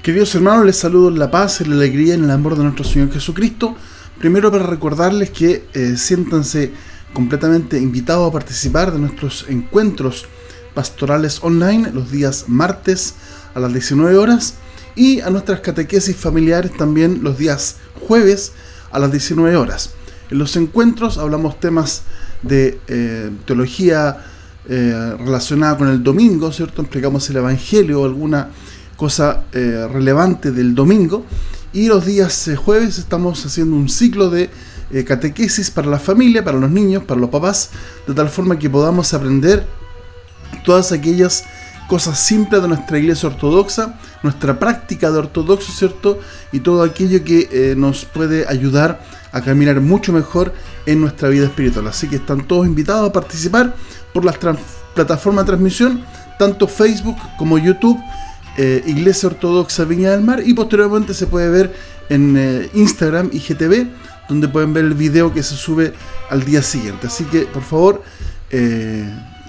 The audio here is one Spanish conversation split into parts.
Queridos hermanos, les saludo en la paz, en la alegría, en el amor de nuestro Señor Jesucristo. Primero, para recordarles que siéntanse completamente invitados a participar de nuestros encuentros pastorales online los días martes a las 19 horas y a nuestras catequesis familiares también los días jueves a las 19 horas. En los encuentros hablamos temas de teología relacionada con el domingo, ¿cierto? Explicamos el Evangelio o alguna cosa relevante del domingo, y los días jueves estamos haciendo un ciclo de catequesis para la familia, para los niños, para los papás, de tal forma que podamos aprender todas aquellas cosas simples de nuestra iglesia ortodoxa, nuestra práctica de ortodoxo, ¿cierto? Y todo aquello que nos puede ayudar a caminar mucho mejor en nuestra vida espiritual. Así que están todos invitados a participar por las plataformas de transmisión, tanto Facebook como YouTube, Iglesia Ortodoxa Viña del Mar, y posteriormente se puede ver en Instagram IGTV, donde pueden ver el video que se sube al día siguiente. Así que por favor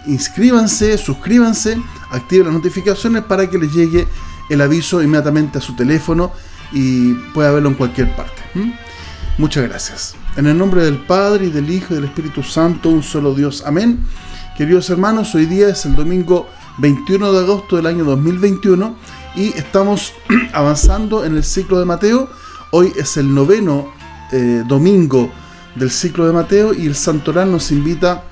inscríbanse, suscríbanse, activen las notificaciones para que les llegue el aviso inmediatamente a su teléfono y pueda verlo en cualquier parte. Muchas gracias. En el nombre del Padre, y del Hijo, y del Espíritu Santo, un solo Dios. Amén. Queridos hermanos, hoy día es el domingo 21 de agosto del año 2021 y estamos avanzando en el ciclo de Mateo. Hoy es el 9º domingo del ciclo de Mateo y el santoral nos invita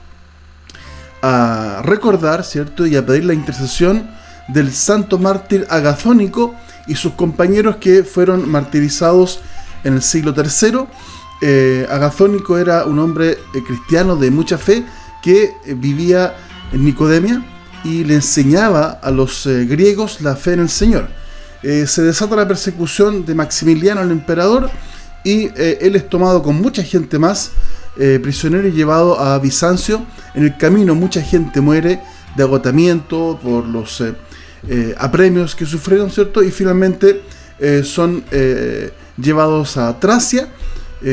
a recordar, ¿cierto? Y a pedir la intercesión del santo mártir Agathónico y sus compañeros que fueron martirizados en el siglo III. Agathónico era un hombre cristiano de mucha fe que vivía en Nicodemia y le enseñaba a los griegos la fe en el Señor. Se desata la persecución de Maximiliano, el emperador, y él es tomado con mucha gente más, prisionero, y llevado a Bizancio. En el camino mucha gente muere de agotamiento por los apremios que sufrieron, ¿cierto? Y finalmente son llevados a Tracia,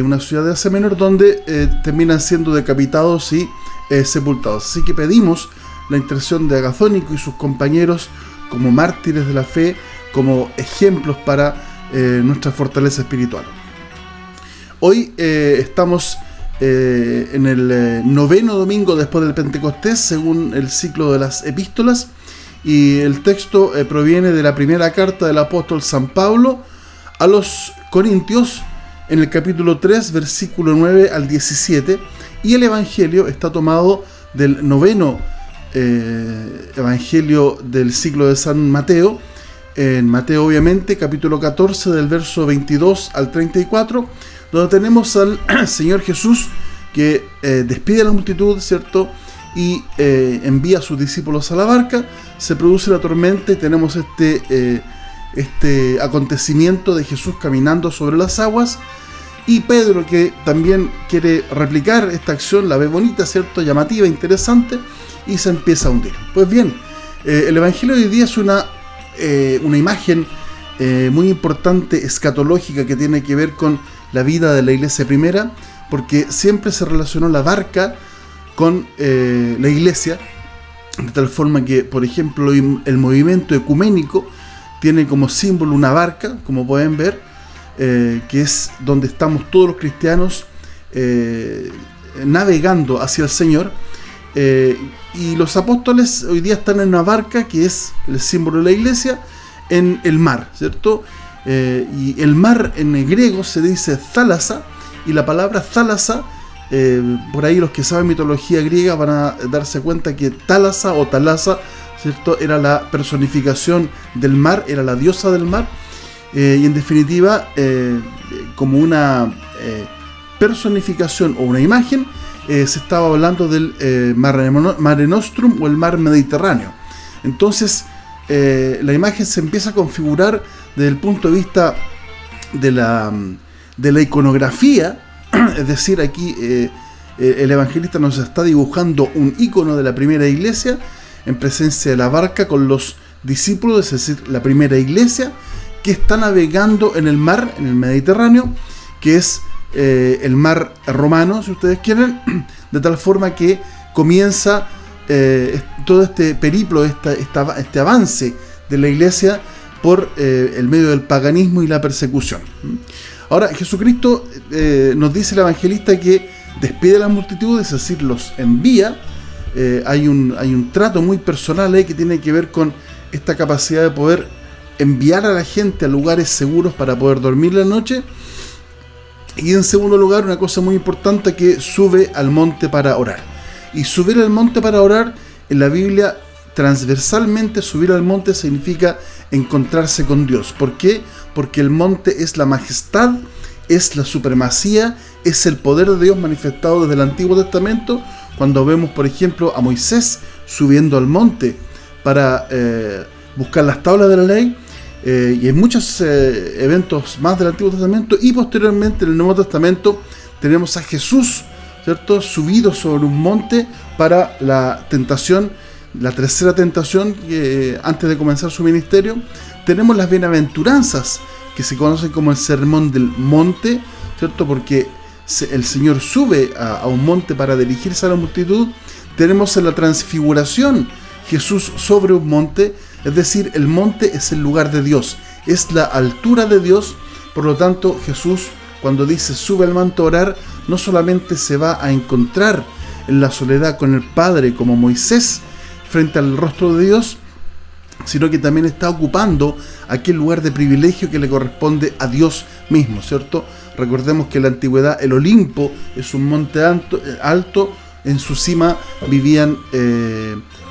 una ciudad de Asia Menor, donde terminan siendo decapitados y sepultados. Así que pedimos la intercesión de Agathónico y sus compañeros como mártires de la fe, como ejemplos para nuestra fortaleza espiritual. Hoy estamos en el 9º domingo después del Pentecostés, según el ciclo de las epístolas, y el texto proviene de la primera carta del apóstol San Pablo a los Corintios, en el capítulo 3, versículo 9 al 17, y el Evangelio está tomado del 9º Evangelio del ciclo de San Mateo, en Mateo obviamente, capítulo 14, del verso 22 al 34, donde tenemos al Señor Jesús que despide a la multitud, ¿cierto? Y envía a sus discípulos a la barca. Se produce la tormenta y tenemos este acontecimiento de Jesús caminando sobre las aguas, y Pedro, que también quiere replicar esta acción, la ve bonita, ¿cierto? Llamativa, interesante, y se empieza a hundir. Pues bien, el Evangelio de hoy día es una imagen muy importante, escatológica, que tiene que ver con la vida de la iglesia primera, porque siempre se relacionó la barca con la iglesia, de tal forma que, por ejemplo, el movimiento ecuménico tiene como símbolo una barca, como pueden ver, que es donde estamos todos los cristianos navegando hacia el Señor. Y los apóstoles hoy día están en una barca que es el símbolo de la iglesia, en el mar, ¿cierto? Y el mar en el griego se dice thalassa, y la palabra thalassa, por ahí los que saben mitología griega van a darse cuenta que Thalassa o Thalassa, ¿cierto? Era la personificación del mar, era la diosa del mar, y en definitiva como una personificación o una imagen, se estaba hablando del Mare Nostrum o el mar Mediterráneo. Entonces la imagen se empieza a configurar desde el punto de vista de la iconografía, es decir, aquí el evangelista nos está dibujando un icono de la primera iglesia en presencia de la barca con los discípulos, es decir, la primera iglesia que está navegando en el mar, en el Mediterráneo, que es el mar romano, si ustedes quieren, de tal forma que comienza todo este periplo, este avance de la iglesia por el medio del paganismo y la persecución. Ahora, Jesucristo nos dice el evangelista que despide a las multitudes, es decir, los envía. Hay un trato muy personal ahí que tiene que ver con esta capacidad de poder enviar a la gente a lugares seguros para poder dormir la noche. Y en segundo lugar, una cosa muy importante, que sube al monte para orar. Y subir al monte para orar, en la Biblia, transversalmente, subir al monte significa encontrarse con Dios. ¿Por qué? Porque el monte es la majestad, es la supremacía, es el poder de Dios manifestado desde el Antiguo Testamento. Cuando vemos, por ejemplo, a Moisés subiendo al monte para buscar las tablas de la ley, y en muchos eventos más del Antiguo Testamento, y posteriormente en el Nuevo Testamento tenemos a Jesús, ¿cierto?, subido sobre un monte para la tentación, la tercera tentación, antes de comenzar su ministerio. Tenemos las bienaventuranzas, que se conocen como el Sermón del Monte, ¿cierto?, porque el Señor sube a un monte para dirigirse a la multitud. Tenemos en la transfiguración Jesús sobre un monte, es decir, el monte es el lugar de Dios, es la altura de Dios. Por lo tanto, Jesús, cuando dice sube al monte a orar, no solamente se va a encontrar en la soledad con el Padre como Moisés frente al rostro de Dios, sino que también está ocupando aquel lugar de privilegio que le corresponde a Dios mismo, ¿cierto? Recordemos que en la antigüedad el Olimpo es un monte alto, en su cima vivían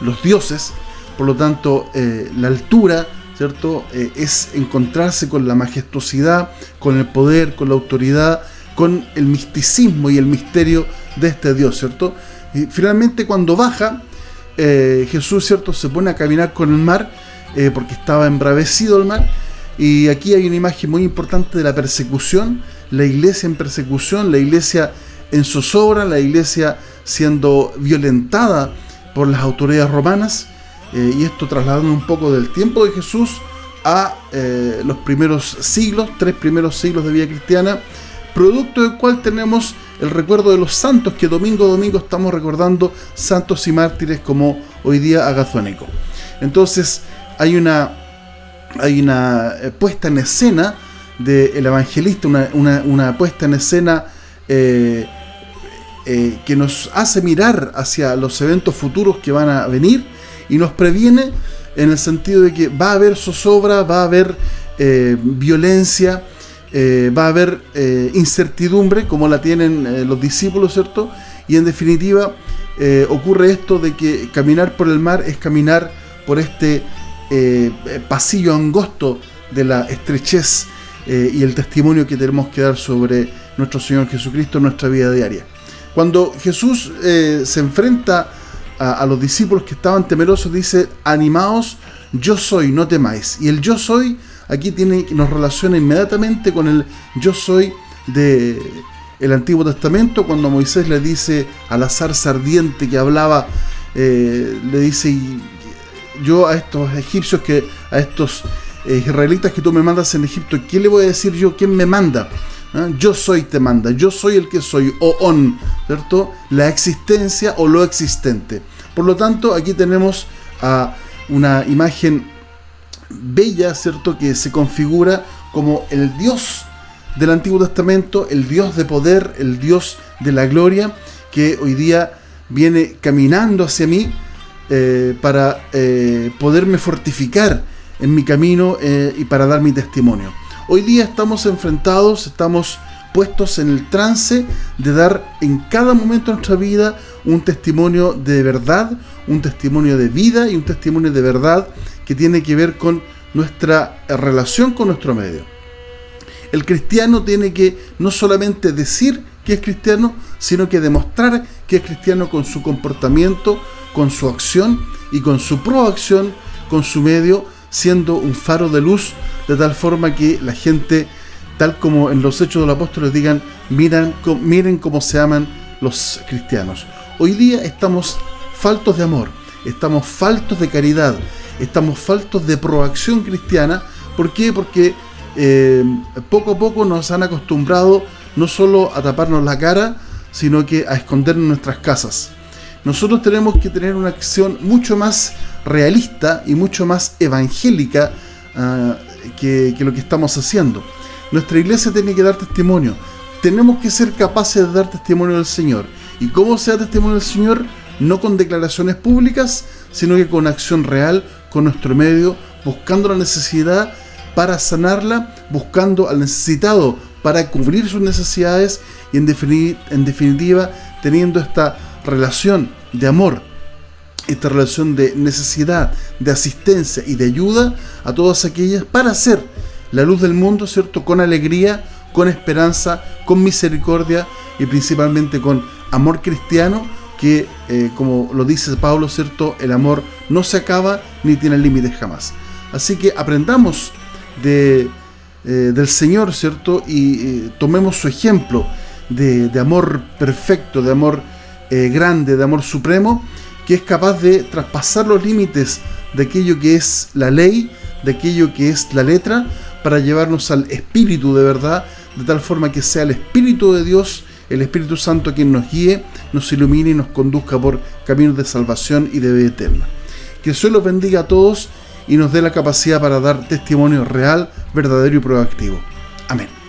los dioses. Por lo tanto, la altura, ¿cierto?, es encontrarse con la majestuosidad, con el poder, con la autoridad, con el misticismo y el misterio de este Dios, ¿cierto? Y finalmente, cuando baja, Jesús, ¿cierto?, se pone a caminar con el mar, porque estaba embravecido el mar. Y aquí hay una imagen muy importante de la persecución, la iglesia en persecución, la iglesia en zozobra, la iglesia siendo violentada por las autoridades romanas. Y esto trasladando un poco del tiempo de Jesús a los primeros siglos, 3 primeros siglos de vida cristiana, producto del cual tenemos el recuerdo de los santos, que domingo a domingo estamos recordando santos y mártires, como hoy día Agazónico. Entonces hay una puesta en escena del evangelista, una puesta en escena que nos hace mirar hacia los eventos futuros que van a venir, y nos previene en el sentido de que va a haber zozobra, va a haber violencia, va a haber incertidumbre, como la tienen los discípulos, ¿cierto? Y en definitiva ocurre esto de que caminar por el mar es caminar por este pasillo angosto de la estrechez y el testimonio que tenemos que dar sobre nuestro Señor Jesucristo en nuestra vida diaria. Cuando Jesús se enfrenta a los discípulos que estaban temerosos, dice: animaos, yo soy, no temáis. Y el yo soy aquí nos relaciona inmediatamente con el yo soy de el Antiguo Testamento, cuando Moisés le dice a la zarza ardiente que hablaba, le dice: yo a estos egipcios, a estos israelitas que tú me mandas en Egipto, ¿qué le voy a decir yo? ¿Quién me manda? Yo soy te manda, yo soy el que soy, o on, ¿cierto? La existencia o lo existente. Por lo tanto, aquí tenemos una imagen bella, ¿cierto?, que se configura como el Dios del Antiguo Testamento, el Dios de poder, el Dios de la gloria, que hoy día viene caminando hacia mí para poderme fortificar en mi camino y para dar mi testimonio. Hoy día estamos puestos en el trance de dar en cada momento de nuestra vida un testimonio de verdad, un testimonio de vida y un testimonio de verdad que tiene que ver con nuestra relación con nuestro medio. El cristiano tiene que no solamente decir que es cristiano, sino que demostrar que es cristiano con su comportamiento, con su acción y con su proacción, con su medio, siendo un faro de luz, de tal forma que la gente, tal como en los Hechos de los Apóstoles, digan: miren cómo se aman los cristianos. Hoy día estamos faltos de amor, estamos faltos de caridad, estamos faltos de proacción cristiana. ¿Por qué? Porque poco a poco nos han acostumbrado no solo a taparnos la cara, sino que a escondernos en nuestras casas. Nosotros tenemos que tener una acción mucho más realista y mucho más evangélica que lo que estamos haciendo. Nuestra iglesia tiene que dar testimonio. Tenemos que ser capaces de dar testimonio del Señor. ¿Y cómo se da testimonio del Señor? No con declaraciones públicas, sino que con acción real, con nuestro medio, buscando la necesidad para sanarla, buscando al necesitado para cubrir sus necesidades y en definitiva teniendo esta relación de amor, esta relación de necesidad, de asistencia y de ayuda a todas aquellas para ser la luz del mundo, ¿cierto? Con alegría, con esperanza, con misericordia y principalmente con amor cristiano que, como lo dice Pablo, ¿cierto? El amor no se acaba ni tiene límites jamás. Así que aprendamos del Señor, ¿cierto? Y tomemos su ejemplo de amor perfecto, de amor grande, de amor supremo, que es capaz de traspasar los límites de aquello que es la ley, de aquello que es la letra, para llevarnos al Espíritu de verdad, de tal forma que sea el Espíritu de Dios, el Espíritu Santo quien nos guíe, nos ilumine y nos conduzca por caminos de salvación y de vida eterna. Que el Señor los bendiga a todos y nos dé la capacidad para dar testimonio real, verdadero y proactivo. Amén.